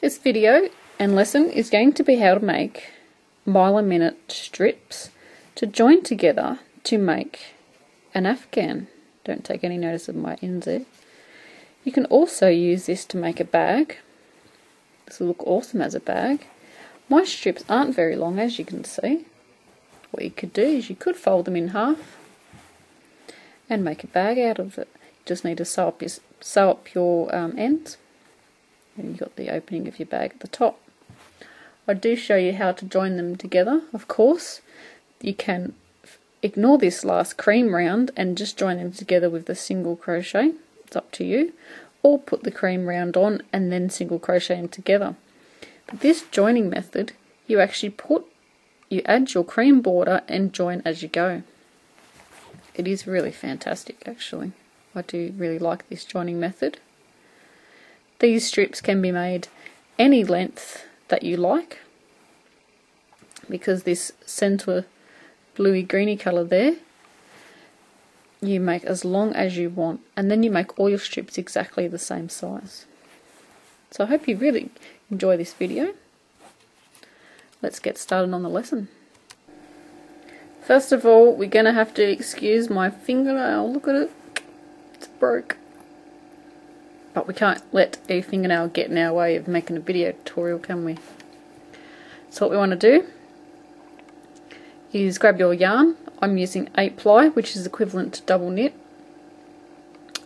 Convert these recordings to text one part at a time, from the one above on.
This video and lesson is going to be how to make mile a minute strips to join together to make an afghan. Don't take any notice of my ends there. You can also use this to make a bag. This will look awesome as a bag. My strips aren't very long, as you can see. What you could do is you could fold them in half and make a bag out of it. You just need to sew up your ends, and you've got the opening of your bag at the top. I do show you how to join them together, of course. You can ignore this last cream round and just join them together with the single crochet. It's up to you. Or put the cream round on and then single crochet them together. But this joining method, you actually add your cream border and join as you go. It is really fantastic, actually. I do really like this joining method. These strips can be made any length that you like, because this center bluey greeny colour there, you make as long as you want, and then you make all your strips exactly the same size. So I hope you really enjoy this video. Let's get started on the lesson. First of all, we're going to have to excuse my fingernail. Look at it, it's broke. But we can't let a fingernail get in our way of making a video tutorial, can we? So what we want to do is grab your yarn. I'm using 8 ply, which is equivalent to double knit.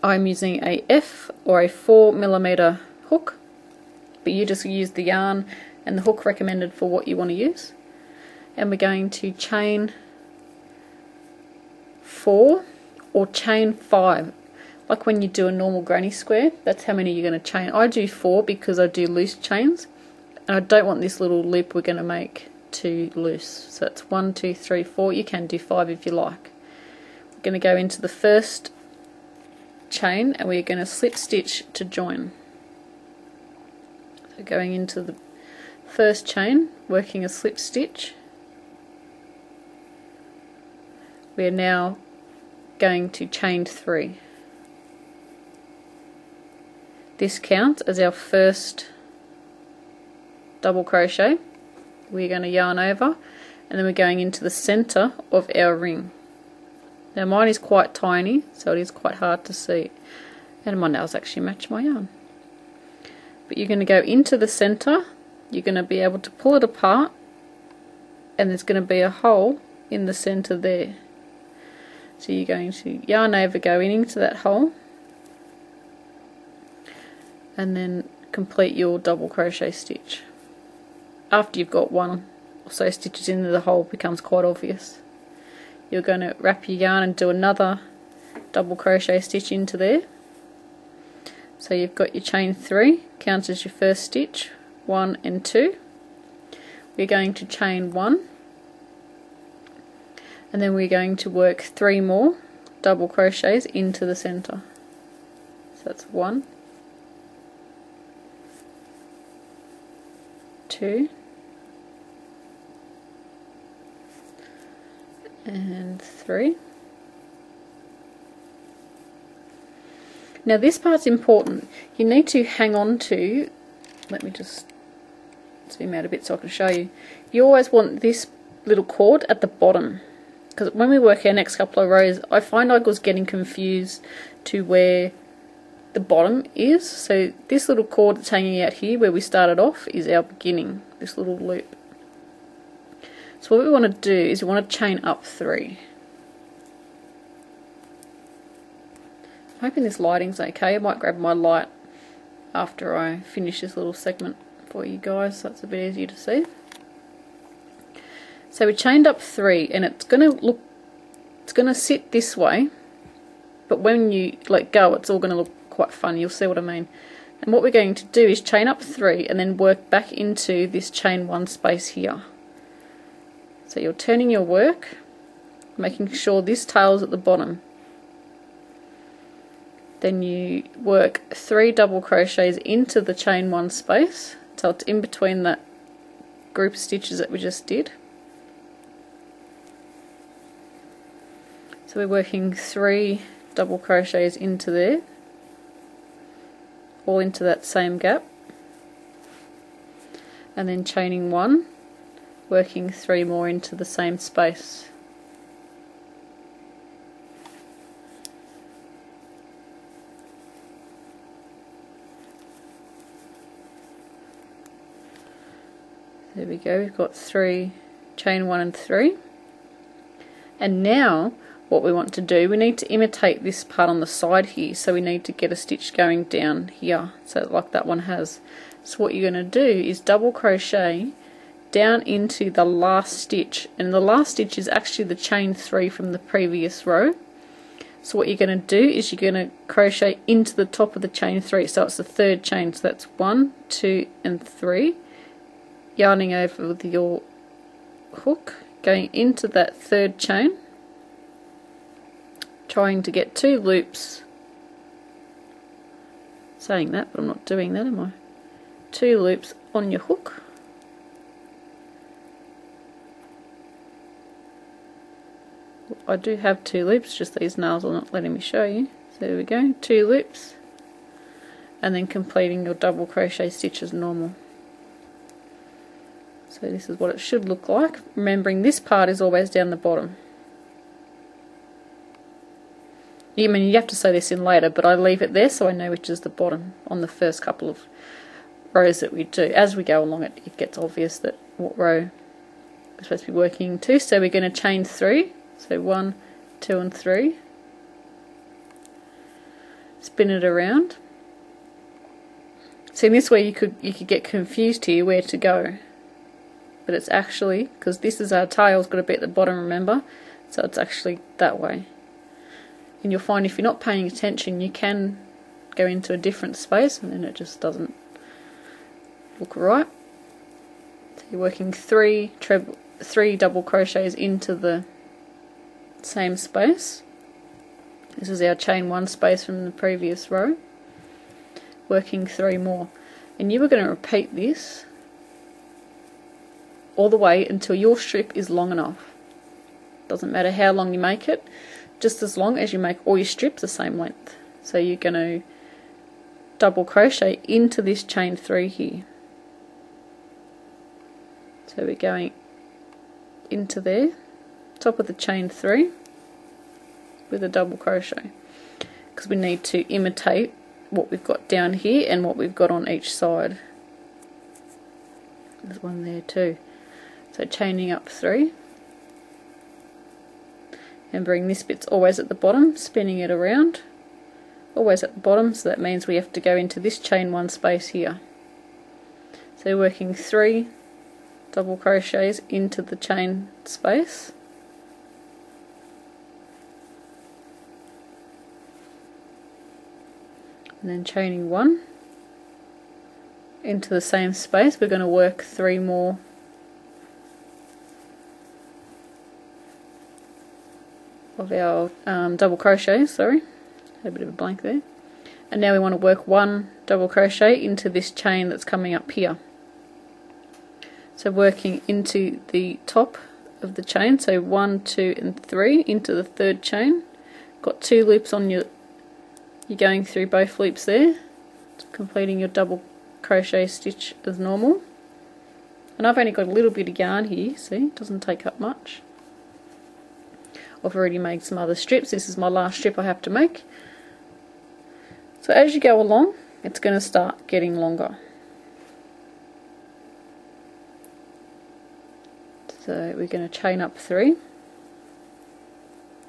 I'm using a F or a 4mm hook, but you just use the yarn and the hook recommended for what you want to use. And we're going to chain 4 or chain 5. Like when you do a normal granny square, that's how many you're going to chain. I do 4 because I do loose chains, and I don't want this little loop we're going to make too loose. So it's 1, 2, 3, 4. You can do 5 if you like. We're going to go into the first chain and we're going to slip stitch to join. So going into the first chain, working a slip stitch. We are now going to chain 3. This counts as our first double crochet. We're going to yarn over, and then we're going into the center of our ring. Now mine is quite tiny, so it is quite hard to see, and my nails actually match my yarn. But you're going to go into the center, you're going to be able to pull it apart, and there's going to be a hole in the center there. So you're going to yarn over, go into that hole, and then complete your double crochet stitch. After you've got 1 or so stitches into the hole, becomes quite obvious. You're going to wrap your yarn and do another double crochet stitch into there. So you've got your chain 3, counts as your first stitch, 1 and 2. We're going to chain 1, and then we're going to work 3 more double crochets into the center. So that's 1, 2, and 3. Now this part's important. You need to hang on to, let me just zoom out a bit so I can show you. You always want this little cord at the bottom, because when we work our next couple of rows, I find I was getting confused to where the bottom is. So this little cord that's hanging out here where we started off is our beginning, this little loop. So what we want to do is we want to chain up 3. I'm hoping this lighting's okay. I might grab my light after I finish this little segment for you guys so it's a bit easier to see. So we chained up 3, and it's going to sit this way, but when you let go it's all going to look quite funny. You'll see what I mean. And what we're going to do is chain up 3 and then work back into this chain 1 space here. So you're turning your work, making sure this tail's at the bottom. Then you work 3 double crochets into the chain 1 space, so it's in between that group of stitches that we just did. So we're working 3 double crochets into there, all into that same gap. and then chaining 1, working 3 more into the same space. There we go, we've got 3, chain 1 and 3. And now what we want to do, we need to imitate this part on the side here, so we need to get a stitch going down here, so like that one has. So what you're going to do is double crochet down into the last stitch, and the last stitch is actually the chain 3 from the previous row. So what you're going to do is you're going to crochet into the top of the chain 3, so it's the third chain, so that's 1, 2 and 3, yarning over with your hook, going into that third chain, trying to get 2 loops, saying that but I'm not doing that, am I? 2 loops on your hook, I do have 2 loops, just these nails are not letting me show you. So there we go, 2 loops, and then completing your double crochet stitch as normal. So this is what it should look like, remembering this part is always down the bottom. I mean, you have to sew this in later, but I leave it there so I know which is the bottom on the first couple of rows that we do. As we go along, it gets obvious that what row we're supposed to be working to. So we're going to chain 3, so 1, 2 and 3, spin it around. See, this way you could get confused here where to go, but it's actually, because this is our tail, it's got to be at the bottom, remember, so it's actually that way. And you'll find if you're not paying attention, you can go into a different space and then it just doesn't look right. So you're working 3 double crochets into the same space. This is our chain 1 space from the previous row, working 3 more, and you are going to repeat this all the way until your strip is long enough. Doesn't matter how long you make it, just as long as you make all your strips the same length. So you're going to double crochet into this chain 3 here. So we're going into there, top of the chain 3 with a double crochet, because we need to imitate what we've got down here and what we've got on each side. There's one there too. So chaining up 3, and bring this bit's always at the bottom, spinning it around, always at the bottom, so that means we have to go into this chain 1 space here. So working 3 double crochets into the chain space, and then chaining 1 into the same space. We're going to work 3 more of our double crochets, sorry, had a bit of a blank there, and now we want to work 1 double crochet into this chain that's coming up here. So working into the top of the chain, so 1, 2 and 3 into the third chain, got 2 loops on your, you're going through both loops there, completing your double crochet stitch as normal. And I've only got a little bit of yarn here, see, it doesn't take up much. I've already made some other strips, this is my last strip I have to make. So as you go along, it's going to start getting longer. So we're going to chain up 3,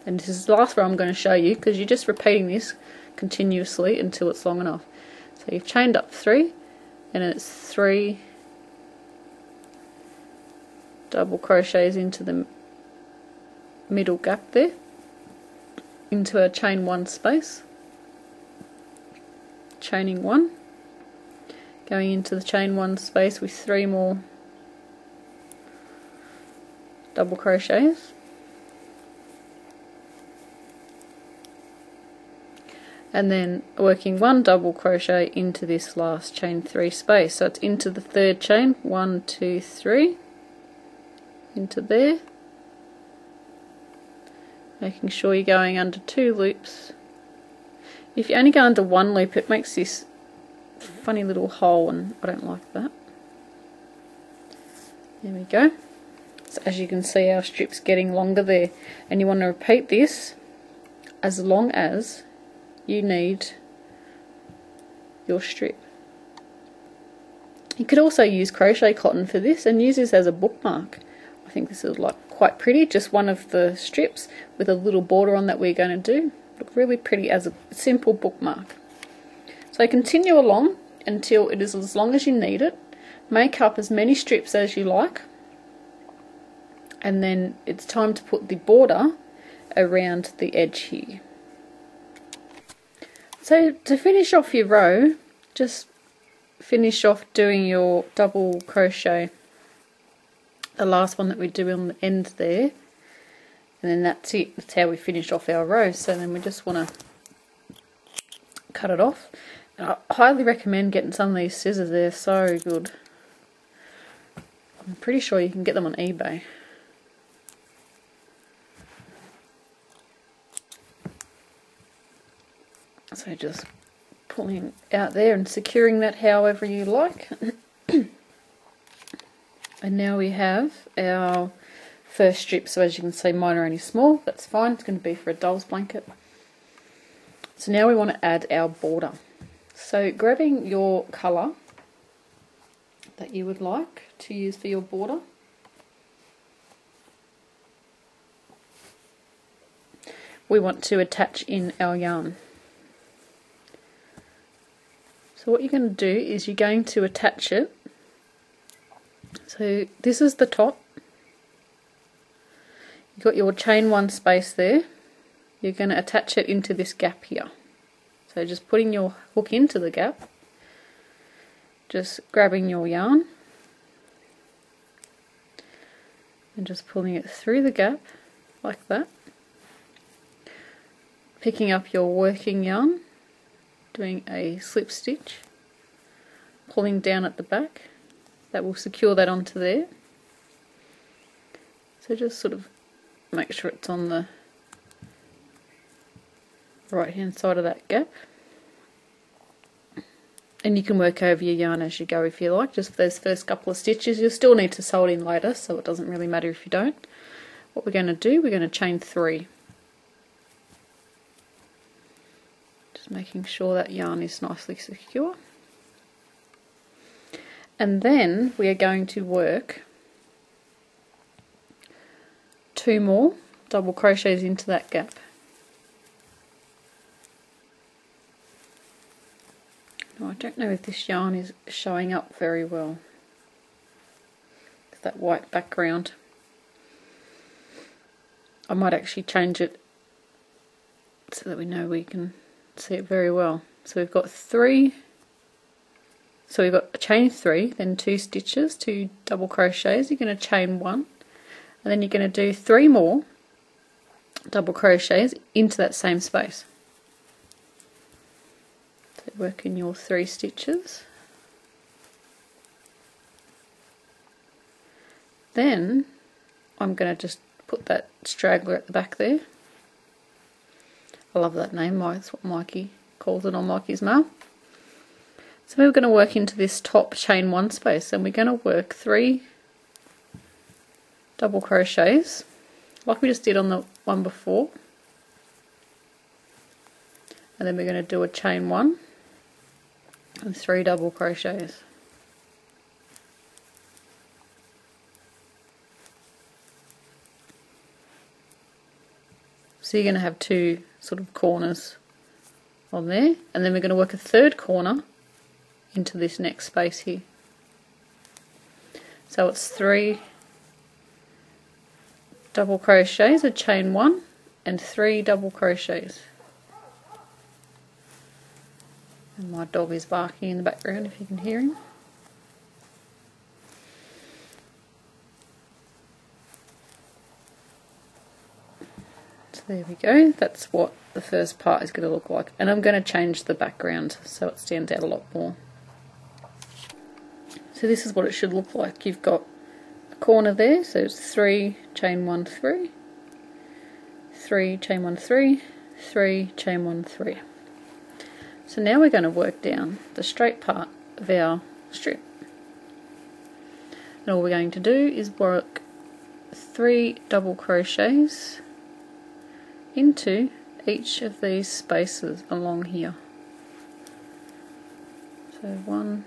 and this is the last row I'm going to show you, because you're just repeating this continuously until it's long enough. So you've chained up 3, and it's 3 double crochets into the middle gap there, into a chain 1 space, chaining 1, going into the chain 1 space with 3 more double crochets, and then working 1 double crochet into this last chain 3 space. So it's into the third chain, 1, 2, 3, into there, making sure you're going under 2 loops. If you only go under 1 loop, it makes this funny little hole, and I don't like that. There we go. So as you can see, our strip's getting longer there, and you want to repeat this as long as you need your strip. You could also use crochet cotton for this and use this as a bookmark. I think this is like quite pretty, just one of the strips with a little border on that we're going to do. Look really pretty as a simple bookmark. So continue along until it is as long as you need it. Make up as many strips as you like, and then it's time to put the border around the edge here. So to finish off your row, just finish off doing your double crochet, the last one that we do on the end there, and then that's it. That's how we finish off our row. So then we just want to cut it off, and I highly recommend getting some of these scissors. They're so good. I'm pretty sure you can get them on eBay. So just pulling out there and securing that however you like. And now we have our first strip. So as you can see, mine are only small. That's fine. It's going to be for a doll's blanket. So now we want to add our border. So grabbing your colour that you would like to use for your border, we want to attach in our yarn. So what you're going to do is you're going to attach it. So this is the top. You've got your chain one space there. You're going to attach it into this gap here. So just putting your hook into the gap, just grabbing your yarn and just pulling it through the gap like that. Picking up your working yarn, doing a slip stitch, pulling down at the back. That will secure that onto there. So just sort of make sure it's on the right hand side of that gap. And you can work over your yarn as you go if you like, just for those first couple of stitches. You'll still need to sew it in later, so it doesn't really matter if you don't. What we're going to do, we're going to chain 3. Just making sure that yarn is nicely secure. And then we are going to work 2 more double crochets into that gap. Now, I don't know if this yarn is showing up very well. It's that white background. I might actually change it so that we know we can see it very well. So we've got 3. So we've got a chain 3, then 2 stitches, 2 double crochets. You're going to chain 1, and then you're going to do 3 more double crochets into that same space. So work in your 3 stitches. Then I'm going to just put that straggler at the back there. I love that name, that's what Mikey calls it on Mikey's Mail. So we're going to work into this top chain 1 space, and we're going to work 3 double crochets like we just did on the one before, and then we're going to do a chain 1 and 3 double crochets. So you're going to have 2 sort of corners on there, and then we're going to work a 3rd corner into this next space here. So it's 3 double crochets, a chain 1 and 3 double crochets. And my dog is barking in the background if you can hear him. So there we go, that's what the first part is going to look like, and I'm going to change the background so it stands out a lot more. So this is what it should look like. You've got a corner there, so it's 3 chain 1 3, 3 chain 1 3, 3 chain 1 3. So now we're going to work down the straight part of our strip. And all we're going to do is work 3 double crochets into each of these spaces along here. So 1,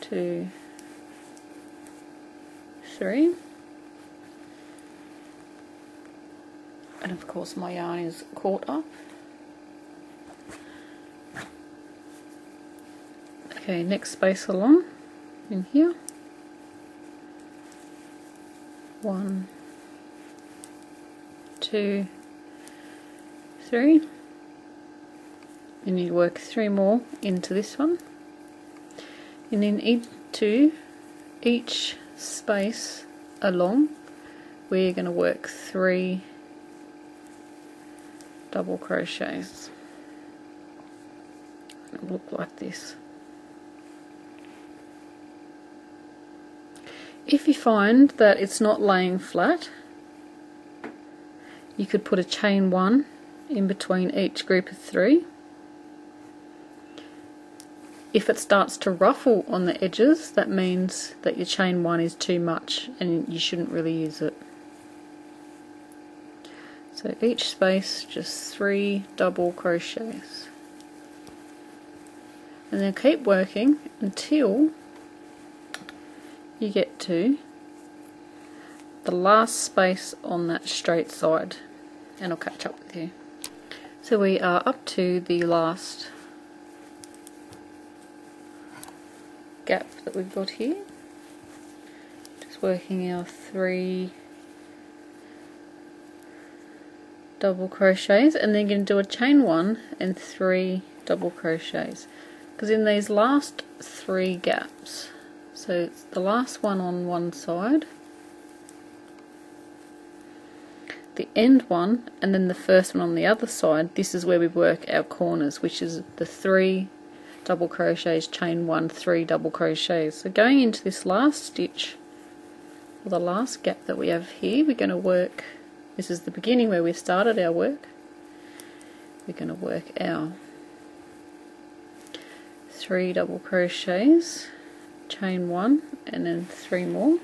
2, 3, and of course my yarn is caught up. Okay, next space along in here. 1, 2, 3. You need to work 3 more into this one, and then into each space along we're going to work 3 double crochets. It'll look like this. If you find that it's not laying flat, you could put a chain 1 in between each group of 3. If it starts to ruffle on the edges, that means that your chain 1 is too much and you shouldn't really use it. So each space just 3 double crochets, and then keep working until you get to the last space on that straight side, and I'll catch up with you. So we are up to the last gap that we've got here. Just working our 3 double crochets, and then going to do a chain 1 and 3 double crochets, because in these last 3 gaps, so it's the last one on one side, the end one, and then the first one on the other side. This is where we work our corners, which is the 3 double crochets, chain 1, 3 double crochets. So going into this last stitch, or the last gap that we have here, we're going to work, this is the beginning where we started our work, we're going to work our 3 double crochets, chain 1, and then 3 more.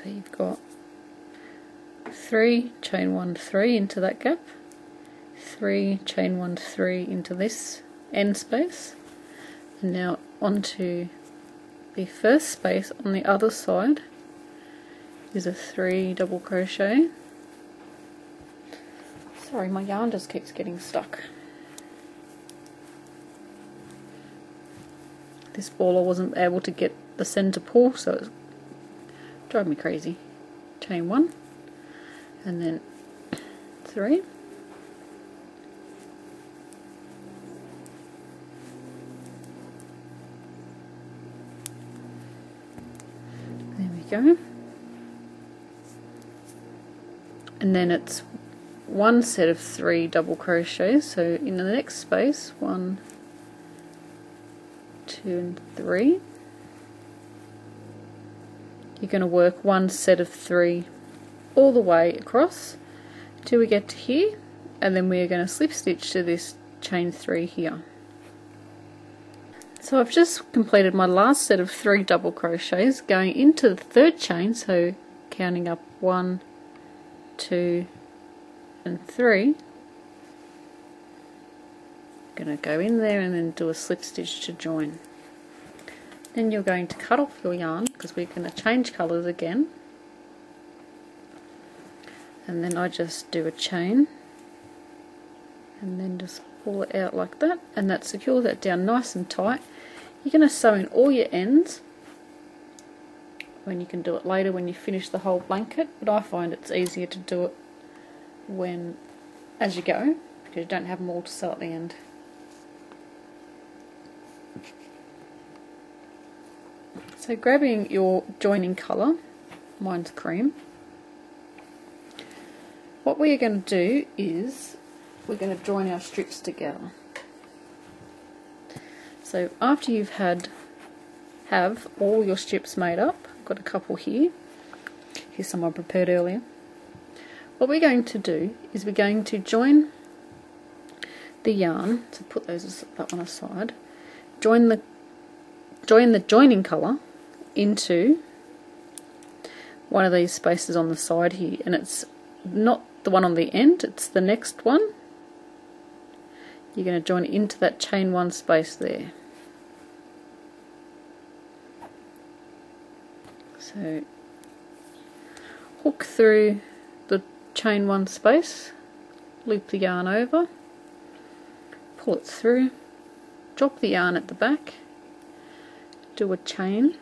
So you've got 3, chain 1, 3 into that gap, 3, chain 1, 3 into this end space, and now onto the first space on the other side is a 3 double crochet. Sorry, my yarn just keeps getting stuck. This ball I wasn't able to get the centre pull, so it's driving me crazy. Chain 1 and then 3. There we go. And then it's one set of 3 double crochets, so in the next space, 1, 2 and 3, you're going to work one set of 3 all the way across till we get to here, and then we're going to slip stitch to this chain 3 here. So I've just completed my last set of 3 double crochets going into the third chain, so counting up 1, 2 and 3. I'm going to go in there and then do a slip stitch to join. Then you're going to cut off your yarn because we're going to change colours again, and then I just do a chain and then just pull it out like that, and that secures that down nice and tight. You're going to sew in all your ends when you can do it later when you finish the whole blanket, but I find it's easier to do it as you go, because you don't have them all to sew at the end. So grabbing your joining colour, mine's cream, what we are going to do is we're going to join our strips together. So after you've have all your strips made up, I've got a couple here, here's some I prepared earlier. What we're going to do is we're going to join the yarn, so put that one aside, join the joining colour into one of these spaces on the side here, and it's not the one on the end, it's the next one. You're going to join it into that chain 1 space there. So hook through the chain 1 space, loop the yarn over, pull it through, drop the yarn at the back, do a chain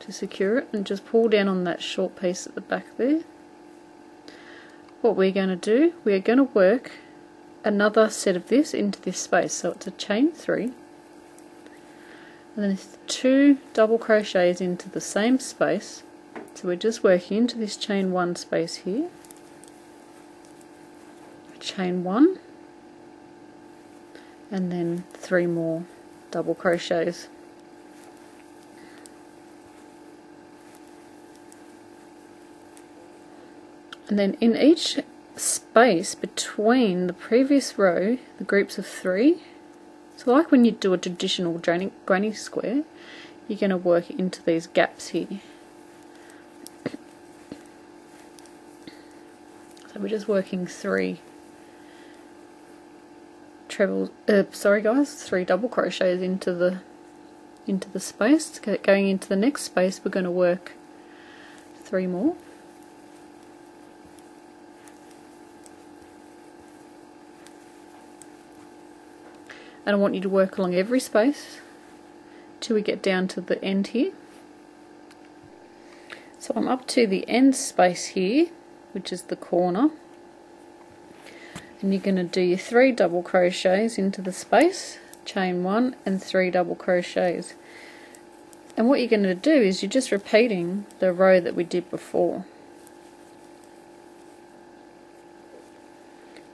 to secure it, and just pull down on that short piece at the back there. What we're going to do, we are going to work another set of this into this space, so it's a chain 3, and then it's 2 double crochets into the same space. So we're just working into this chain 1 space here, chain 1, and then 3 more double crochets. And then in each space between the previous row, the groups of 3, so like when you do a traditional granny square, you're going to work into these gaps here. So we're just working 3 double crochets into the space. Going into the next space, we're going to work 3 more. And I want you to work along every space till we get down to the end here. So I'm up to the end space here, which is the corner, and you're going to do your 3 double crochets into the space, chain 1 and 3 double crochets. And what you're going to do is you're just repeating the row that we did before.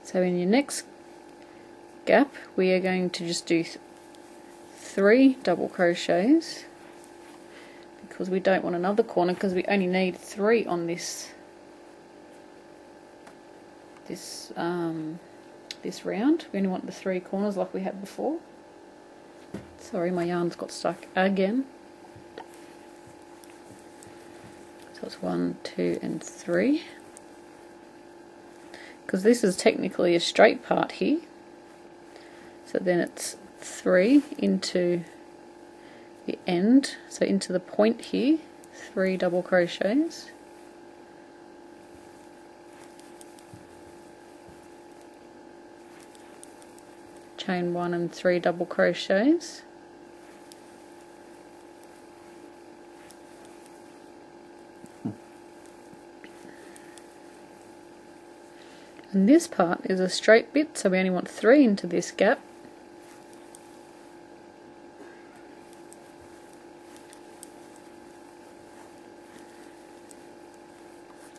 So in your next gap we are going to just do 3 double crochets, because we don't want another corner, because we only need 3 on this round. We only want the 3 corners like we had before. Sorry, my yarn's got stuck again. So it's 1, 2 and 3, because this is technically a straight part here. So then it's 3 into the end, so into the point here, 3 double crochets, chain 1 and 3 double crochets, and this part is a straight bit, so we only want 3 into this gap.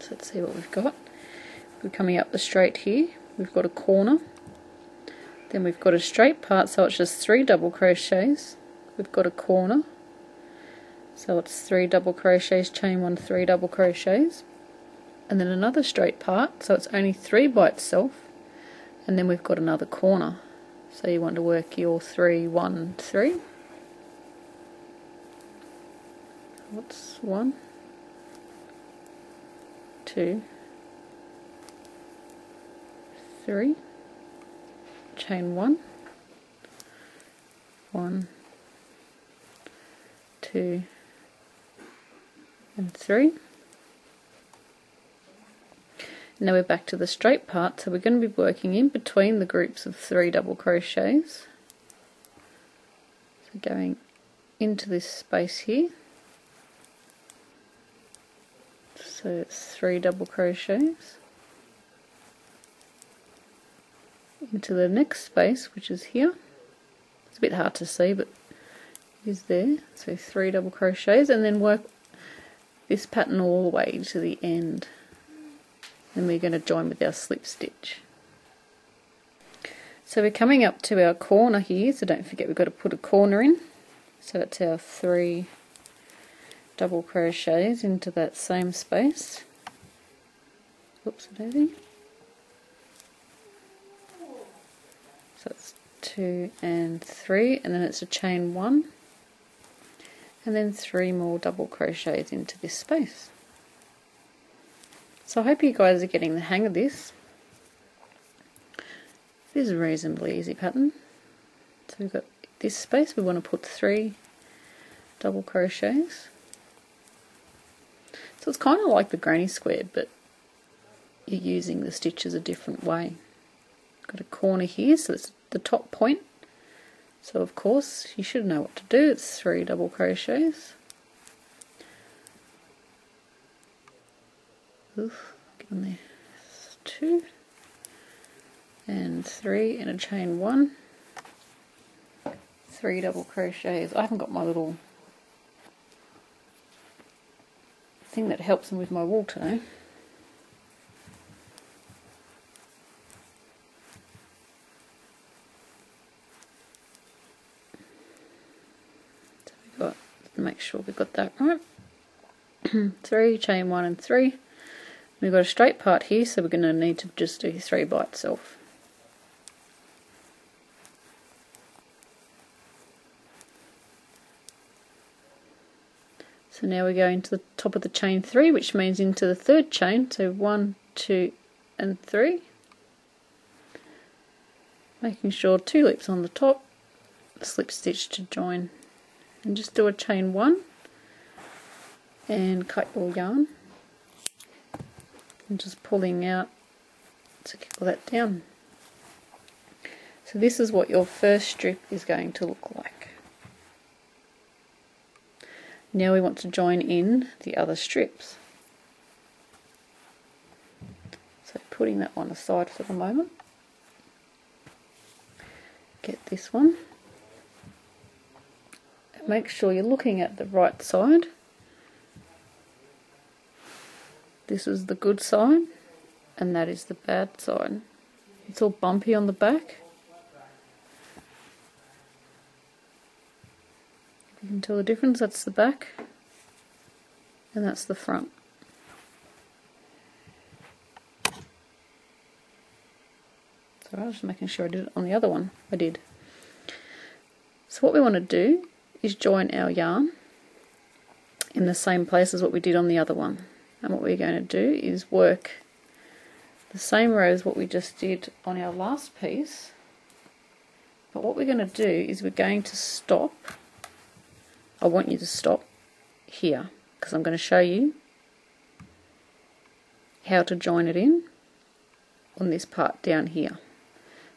Let's see what we've got. We're coming up the straight here, we've got a corner, then we've got a straight part, so it's just 3 double crochets, we've got a corner, so it's 3 double crochets, chain 1, 3 double crochets, and then another straight part, so it's only 3 by itself, and then we've got another corner, so you want to work your 3, 1, 3. What's 1, 2, 3, chain 1, 1, 2 and 3. Now we're back to the straight part, so we're going to be working in between the groups of 3 double crochets. So going into this space here, so it's 3 double crochets, into the next space, which is here. It's a bit hard to see, but it is there. So 3 double crochets, and then work this pattern all the way to the end. Then we're going to join with our slip stitch. So we're coming up to our corner here, so don't forget we've got to put a corner in. So it's our 3 double crochets into that same space, Oops, daisy. So it's 2 and 3, and then it's a chain 1, and then 3 more double crochets into this space. So I hope you guys are getting the hang of this. This is a reasonably easy pattern. So we've got this space, we want to put 3 double crochets. So it's kind of like the granny square, but you're using the stitches a different way. Got a corner here, so it's the top point. So of course you should know what to do. It's 3 double crochets. Oof, get on there. 2 and 3 and a chain 1. 3 double crochets. I haven't got my little thing that helps me with my wool today. So we've got, make sure we've got that right. 3, chain 1 and 3. We've got a straight part here, so we're going to need to just do 3 by itself. So now we go into the top of the chain 3, which means into the 3rd chain, so 1, 2 and 3. Making sure 2 loops on the top, slip stitch to join, and just do a chain 1 and cut your yarn. And just pulling out to kickle that down. So this is what your first strip is going to look like. Now we want to join in the other strips. So putting that one aside for the moment. Get this one. And make sure you're looking at the right side. This is the good side, and that is the bad side. It's all bumpy on the back. You can tell the difference. That's the back, and that's the front. So I was just making sure I did it on the other one. I did. So what we want to do is join our yarn in the same place as what we did on the other one. And what we're going to do is work the same row as what we just did on our last piece. But what we're going to do is we're going to stop. I want you to stop here because I'm going to show you how to join it in on this part down here.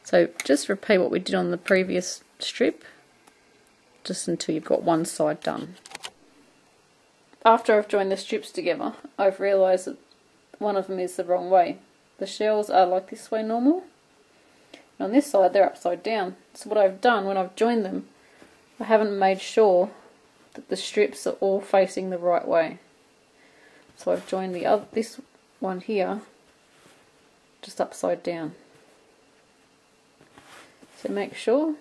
So just repeat what we did on the previous strip, just until you've got one side done. After I've joined the strips together, I've realised that one of them is the wrong way. The shells are like this way normal, and on this side they're upside down. So what I've done when I've joined them, I haven't made sure that the strips are all facing the right way. So I've joined this one here just upside down. So make sure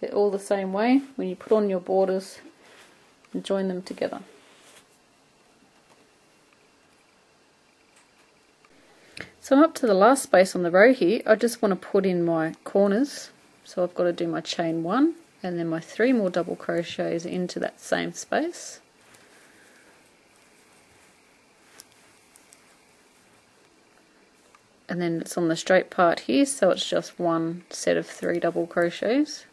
they're all the same way when you put on your borders and join them together. So I'm up to the last space on the row here. I just want to put in my corners. So I've got to do my chain 1 and then my 3 more double crochets into that same space. And then it's on the straight part here, so it's just one set of 3 double crochets.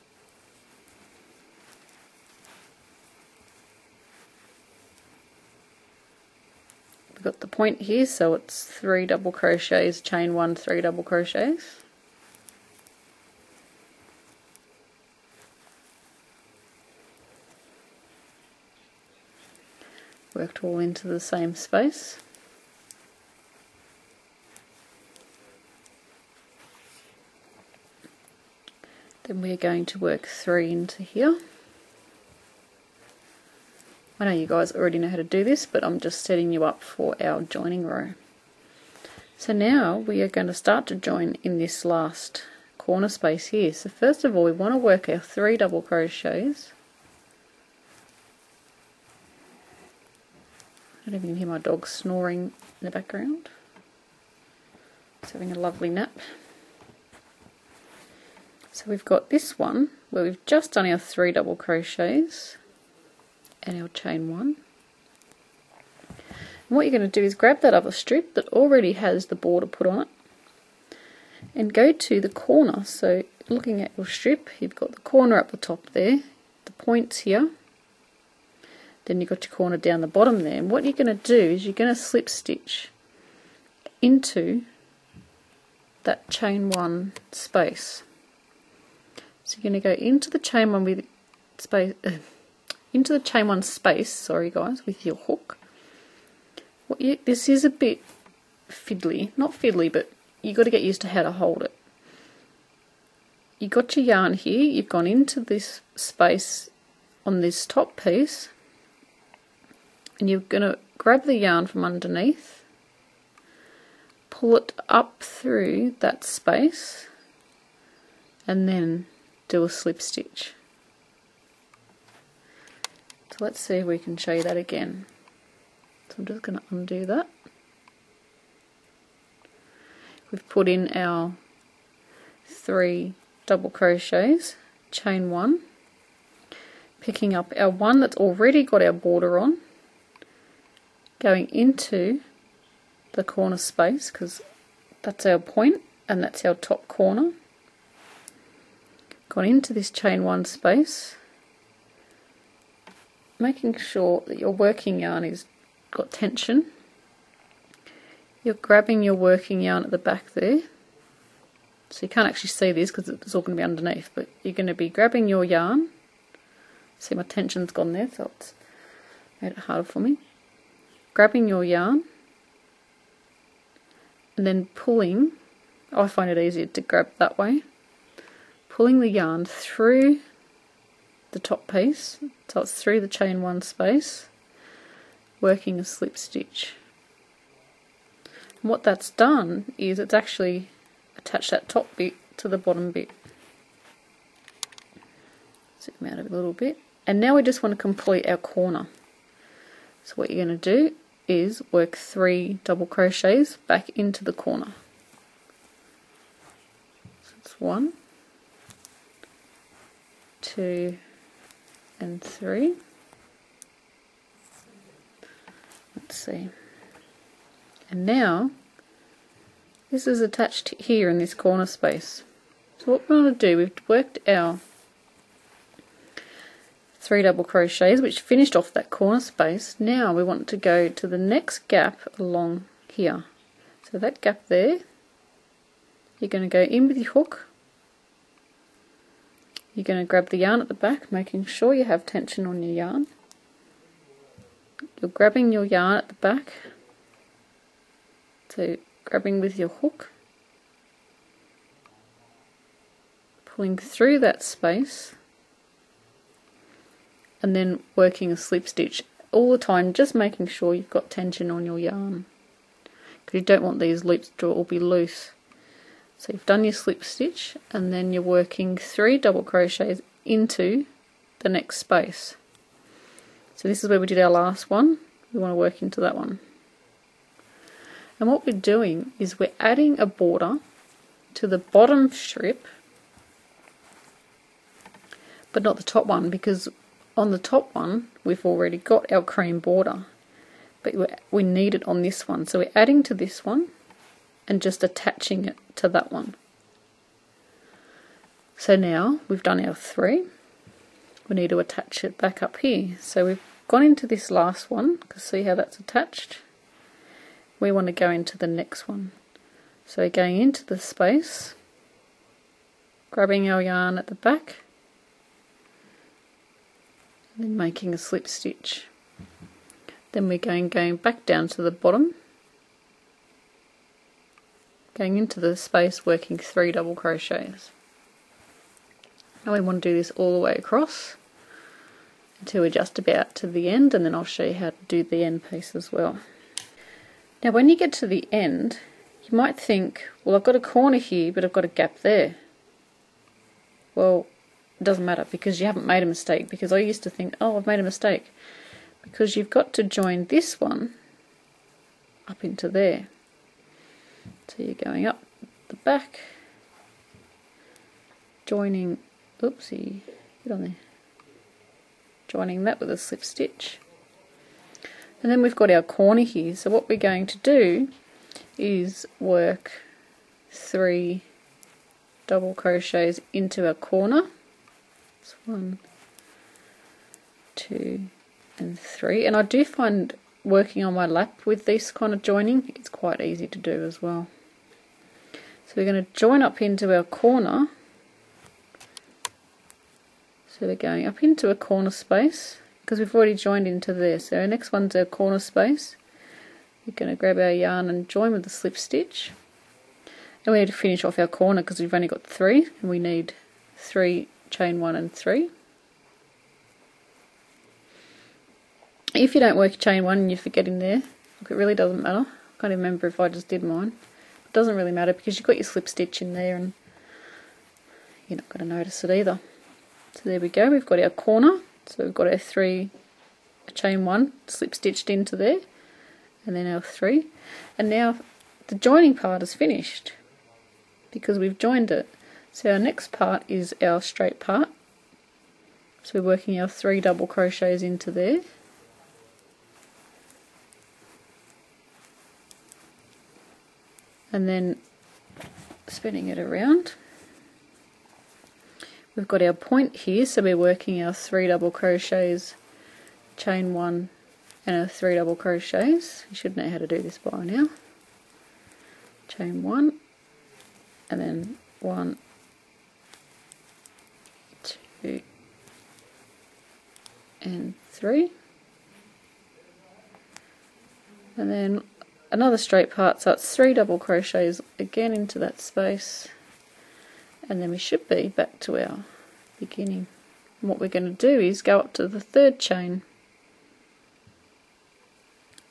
We've got the point here, so it's 3 double crochets, chain 1, 3 double crochets. Worked all into the same space. Then we're going to work 3 into here. I know you guys already know how to do this, but I'm just setting you up for our joining row. So now we are going to start to join in this last corner space here. So first of all, we want to work our 3 double crochets. I don't even hear my dog snoring in the background. It's having a lovely nap. So we've got this one where we've just done our 3 double crochets and our chain 1. And what you're going to do is grab that other strip that already has the border put on it and go to the corner. So looking at your strip, you've got the corner up the top there, the points here, then you've got your corner down the bottom there. And what you're going to do is you're going to slip stitch into that chain 1 space. So you're going to go into the chain 1 with space, into the chain 1 space. Sorry guys, with your hook. This is a bit fiddly, not fiddly, but you got to get used to how to hold it. You got your yarn here. You've gone into this space on this top piece, and you're going to grab the yarn from underneath, pull it up through that space, and then do a slip stitch. So let's see if we can show you that again. So I'm just going to undo that. We've put in our 3 double crochets, chain 1, picking up our one that's already got our border on, going into the corner space because that's our point and that's our top corner. Gone into this chain 1 space, making sure that your working yarn is got tension. You're grabbing your working yarn at the back there, so you can't actually see this because it's all going to be underneath, but you're going to be grabbing your yarn. See, my tension's gone there, so it's made it harder for me. Grabbing your yarn and then pulling. I find it easier to grab that way. Pulling the yarn through the top piece, so it's through the chain 1 space, working a slip stitch. And what that's done is it's actually attached that top bit to the bottom bit. Zoom out a little bit. And now we just want to complete our corner. So what you're going to do is work 3 double crochets back into the corner. So it's 1, 2 and 3. Let's see. And now this is attached here in this corner space. So what we're going to do, we've worked our 3 double crochets which finished off that corner space. Now we want to go to the next gap along here. So that gap there, you're going to go in with your hook. You're going to grab the yarn at the back, making sure you have tension on your yarn. You're grabbing your yarn at the back, so grabbing with your hook, pulling through that space, and then working a slip stitch all the time, just making sure you've got tension on your yarn, because you don't want these loops to all be loose. So you've done your slip stitch and then you're working 3 double crochets into the next space. So this is where we did our last one. We want to work into that one. And what we're doing is we're adding a border to the bottom strip, but not the top one, because on the top one we've already got our cream border, but we need it on this one. So we're adding to this one and just attaching it to that one. So now we've done our 3, we need to attach it back up here. So we've gone into this last one, because see how that's attached? We want to go into the next one. So we're going into the space, grabbing our yarn at the back, and then making a slip stitch. Then we're going back down to the bottom, going into the space, working 3 double crochets. Now we want to do this all the way across until we're just about to the end, and then I'll show you how to do the end piece as well. Now when you get to the end, you might think, well, I've got a corner here but I've got a gap there. Well, it doesn't matter, because you haven't made a mistake, because I used to think, oh, I've made a mistake, because you've got to join this one up into there. So you're going up the back, joining, oopsie, get on there, joining that with a slip stitch. And then we've got our corner here. So what we're going to do is work 3 double crochets into our corner. It's 1, 2 and 3. And I do find working on my lap with this kind of joining, it's quite easy to do as well. So we're going to join up into our corner. So we're going up into a corner space because we've already joined into there. So our next one's our corner space. We're going to grab our yarn and join with the slip stitch. And we need to finish off our corner because we've only got 3 and we need 3 chain 1 and 3. If you don't work chain 1 and you forget in there, look, it really doesn't matter. I can't even remember if I just did mine. It doesn't really matter because you've got your slip stitch in there and you're not going to notice it either. So there we go, we've got our corner. So we've got our 3 chain 1 slip stitched into there, and then our 3. And now the joining part is finished because we've joined it. So our next part is our straight part. So we're working our 3 double crochets into there. And then spinning it around. We've got our point here, so we're working our 3 double crochets, chain 1 and our 3 double crochets. You should know how to do this by now. Chain 1 and then 1, 2 and 3. And then another straight part, so it's 3 double crochets again into that space. And then we should be back to our beginning. And what we're going to do is go up to the 3rd chain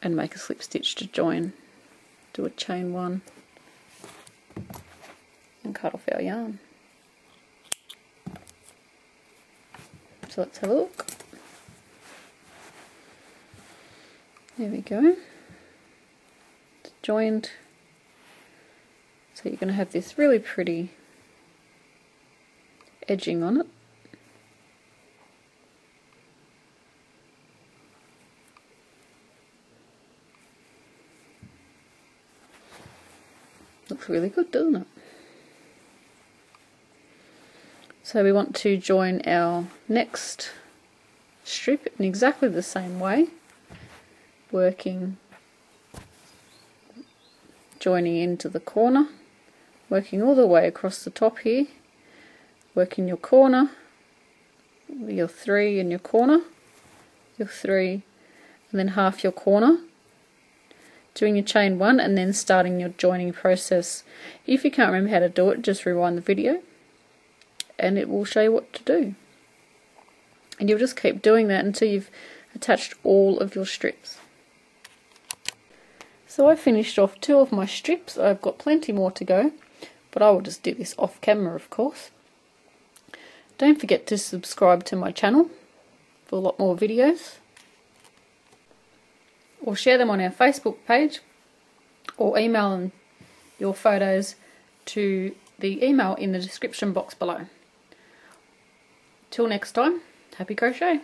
and make a slip stitch to join. Do a chain 1 and cut off our yarn. So let's have a look. There we go. It's joined. So you're going to have this really pretty edging on it. Looks really good, doesn't it? So we want to join our next strip in exactly the same way, joining into the corner, working all the way across the top here, working your corner, your 3 in your corner, your 3 and then half your corner, doing your chain 1 and then starting your joining process. If you can't remember how to do it, just rewind the video and it will show you what to do. And you'll just keep doing that until you've attached all of your strips. So I finished off 2 of my strips. I've got plenty more to go, but I will just do this off camera, of course. Don't forget to subscribe to my channel for a lot more videos, or share them on our Facebook page, or email them your photos to the email in the description box below. Till next time, happy crochet!